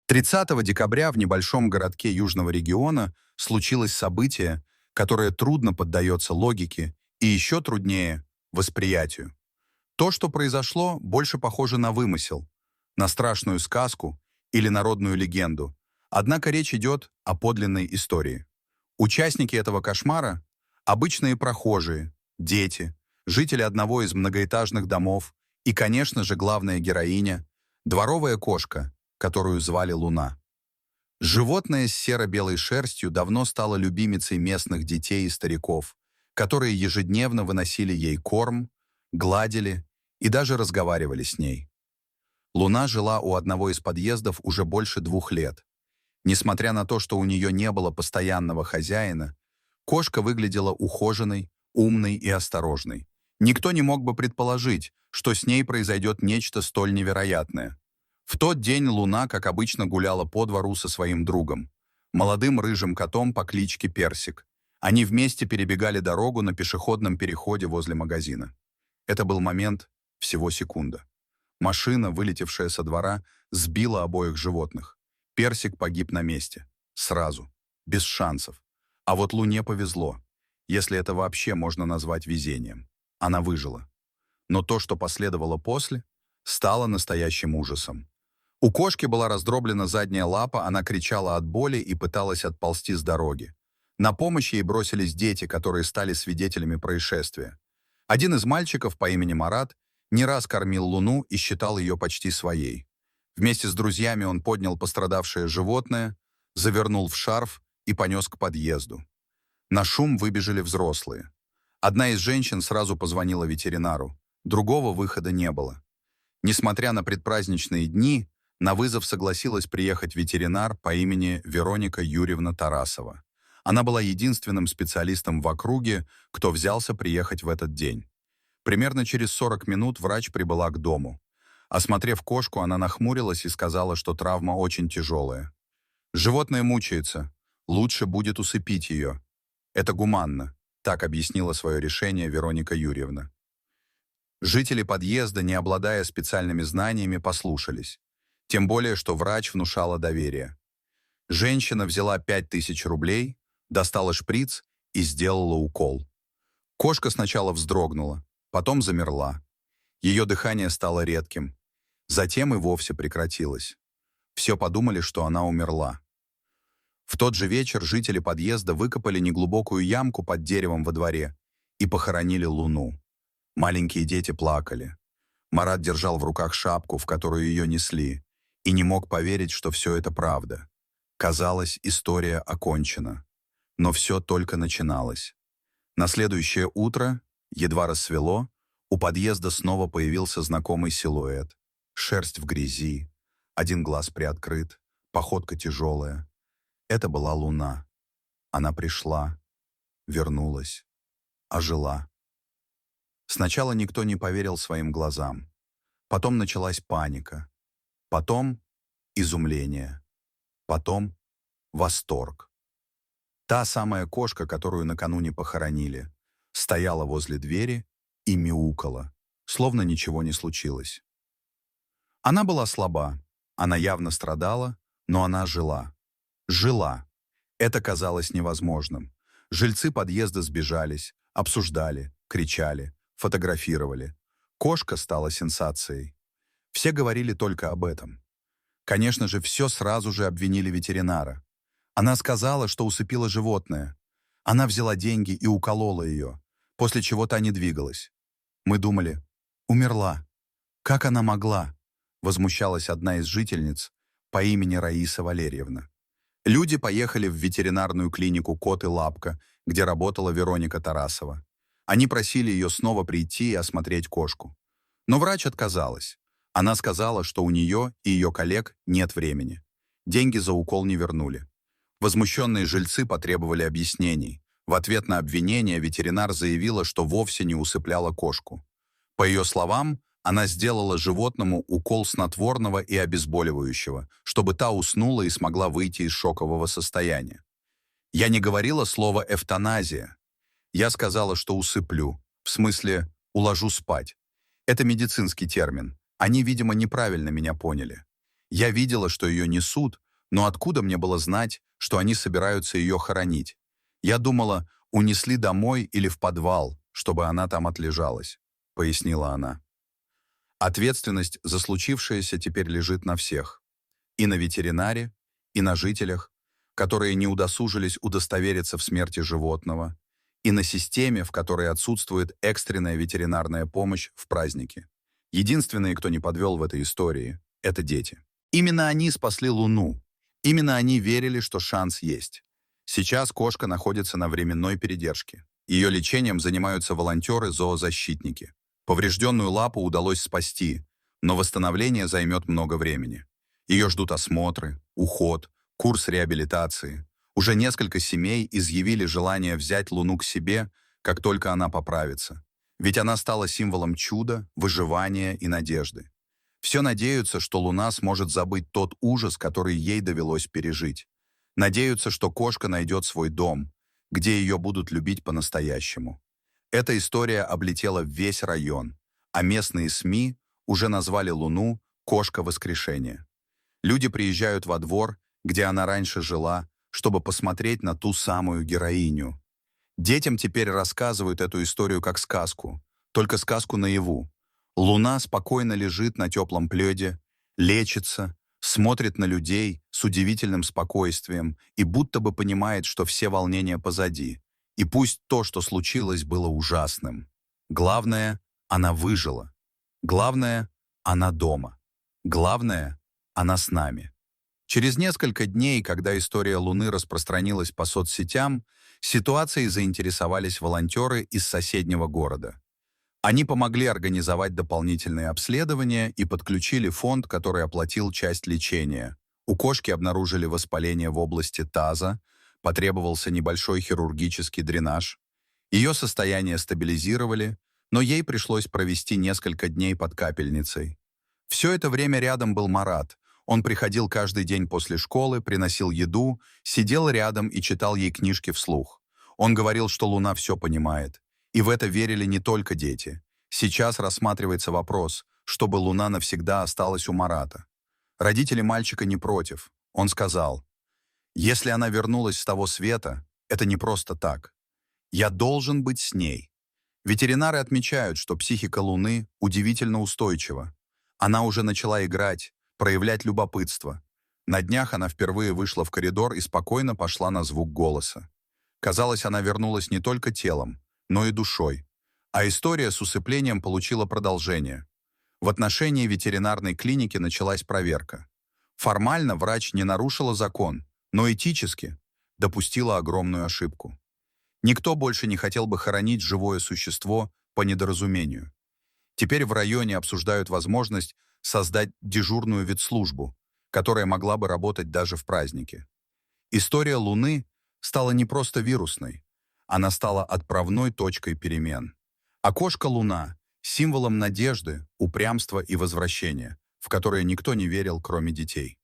30 декабря в небольшом городке южного региона случилось событие, которое трудно поддается логике и еще труднее восприятию. То, что произошло, больше похоже на вымысел, на страшную сказку или народную легенду. Однако речь идет о подлинной истории. Участники этого кошмара — обычные прохожие, дети, жители одного из многоэтажных домов и, конечно же, главная героиня — дворовая кошка, которую звали Луна. Животное с серо-белой шерстью давно стало любимицей местных детей и стариков, которые ежедневно выносили ей корм, гладили и даже разговаривали с ней. Луна жила у одного из подъездов уже больше 2 лет. Несмотря на то, что у нее не было постоянного хозяина, кошка выглядела ухоженной, умной и осторожной. Никто не мог бы предположить, что с ней произойдет нечто столь невероятное. В тот день Луна, как обычно, гуляла по двору со своим другом, молодым рыжим котом по кличке Персик. Они вместе перебегали дорогу на пешеходном переходе возле магазина. Это был момент, всего секунда. Машина, вылетевшая со двора, сбила обоих животных. Персик погиб на месте. Сразу. Без шансов. А вот Луне повезло, если это вообще можно назвать везением. Она выжила. Но то, что последовало после, стало настоящим ужасом. У кошки была раздроблена задняя лапа, она кричала от боли и пыталась отползти с дороги. На помощь ей бросились дети, которые стали свидетелями происшествия. Один из мальчиков по имени Марат не раз кормил Луну и считал ее почти своей. Вместе с друзьями он поднял пострадавшее животное, завернул в шарф и понес к подъезду. На шум выбежали взрослые. Одна из женщин сразу позвонила ветеринару. Другого выхода не было. Несмотря на предпраздничные дни, на вызов согласилась приехать ветеринар по имени Вероника Юрьевна Тарасова. Она была единственным специалистом в округе, кто взялся приехать в этот день. Примерно через 40 минут врач прибыла к дому. Осмотрев кошку, она нахмурилась и сказала, что травма очень тяжелая. «Животное мучается. Лучше будет усыпить ее. Это гуманно», — так объяснила свое решение Вероника Юрьевна. Жители подъезда, не обладая специальными знаниями, послушались. Тем более, что врач внушала доверие. Женщина взяла 5000 рублей, достала шприц и сделала укол. Кошка сначала вздрогнула, потом замерла. Ее дыхание стало редким. Затем и вовсе прекратилось. Все подумали, что она умерла. В тот же вечер жители подъезда выкопали неглубокую ямку под деревом во дворе и похоронили Луну. Маленькие дети плакали. Марат держал в руках шапку, в которую ее несли, и не мог поверить, что все это правда. Казалось, история окончена. Но все только начиналось. На следующее утро, едва рассвело, у подъезда снова появился знакомый силуэт. Шерсть в грязи, один глаз приоткрыт, походка тяжелая. Это была Луна. Она пришла, вернулась, ожила. Сначала никто не поверил своим глазам. Потом началась паника. Потом изумление. Потом восторг. Та самая кошка, которую накануне похоронили, стояла возле двери и мяукала, словно ничего не случилось. Она была слаба, она явно страдала, но она жила. Жила. Это казалось невозможным. Жильцы подъезда сбежались, обсуждали, кричали, фотографировали. Кошка стала сенсацией. Все говорили только об этом. Конечно же, все сразу же обвинили ветеринара. Она сказала, что усыпила животное. Она взяла деньги и уколола ее, после чего та не двигалась. Мы думали, умерла. Как она могла? Возмущалась одна из жительниц по имени Раиса Валерьевна. Люди поехали в ветеринарную клинику «Кот и лапка», где работала Вероника Тарасова. Они просили ее снова прийти и осмотреть кошку. Но врач отказалась. Она сказала, что у нее и ее коллег нет времени. Деньги за укол не вернули. Возмущенные жильцы потребовали объяснений. В ответ на обвинение ветеринар заявила, что вовсе не усыпляла кошку. По ее словам, она сделала животному укол снотворного и обезболивающего, чтобы та уснула и смогла выйти из шокового состояния. Я не говорила слово «эвтаназия». Я сказала, что усыплю, в смысле уложу спать. Это медицинский термин. Они, видимо, неправильно меня поняли. Я видела, что ее несут, но откуда мне было знать, что они собираются ее хоронить? Я думала, унесли домой или в подвал, чтобы она там отлежалась», — пояснила она. Ответственность за случившееся теперь лежит на всех. И на ветеринаре, и на жителях, которые не удосужились удостовериться в смерти животного, и на системе, в которой отсутствует экстренная ветеринарная помощь в празднике. Единственные, кто не подвел в этой истории, это дети. Именно они спасли Луну. Именно они верили, что шанс есть. Сейчас кошка находится на временной передержке. Ее лечением занимаются волонтеры-зоозащитники. Поврежденную лапу удалось спасти, но восстановление займет много времени. Ее ждут осмотры, уход, курс реабилитации. Уже несколько семей изъявили желание взять Луну к себе, как только она поправится. Ведь она стала символом чуда, выживания и надежды. Все надеются, что Луна сможет забыть тот ужас, который ей довелось пережить. Надеются, что кошка найдет свой дом, где ее будут любить по-настоящему. Эта история облетела весь район, а местные СМИ уже назвали Луну «Кошка воскрешения». Люди приезжают во двор, где она раньше жила, чтобы посмотреть на ту самую героиню. Детям теперь рассказывают эту историю как сказку, только сказку наяву. Луна спокойно лежит на теплом пледе, лечится, смотрит на людей с удивительным спокойствием и будто бы понимает, что все волнения позади. И пусть то, что случилось, было ужасным. Главное, она выжила. Главное, она дома. Главное, она с нами. Через несколько дней, когда история Луны распространилась по соцсетям, ситуацией заинтересовались волонтеры из соседнего города. Они помогли организовать дополнительные обследования и подключили фонд, который оплатил часть лечения. У кошки обнаружили воспаление в области таза, потребовался небольшой хирургический дренаж. Ее состояние стабилизировали, но ей пришлось провести несколько дней под капельницей. Все это время рядом был Марат. Он приходил каждый день после школы, приносил еду, сидел рядом и читал ей книжки вслух. Он говорил, что Луна все понимает. И в это верили не только дети. Сейчас рассматривается вопрос, чтобы Луна навсегда осталась у Марата. Родители мальчика не против. Он сказал: «Если она вернулась с того света, это не просто так. Я должен быть с ней». Ветеринары отмечают, что психика Луны удивительно устойчива. Она уже начала играть, проявлять любопытство. На днях она впервые вышла в коридор и спокойно пошла на звук голоса. Казалось, она вернулась не только телом, но и душой. А история с усыплением получила продолжение. В отношении ветеринарной клиники началась проверка. Формально врач не нарушила закон, но этически допустила огромную ошибку. Никто больше не хотел бы хоронить живое существо по недоразумению. Теперь в районе обсуждают возможность создать дежурную ветслужбу, которая могла бы работать даже в праздники. История Луны стала не просто вирусной, она стала отправной точкой перемен. А кошка Луна — символом надежды, упрямства и возвращения, в которое никто не верил, кроме детей.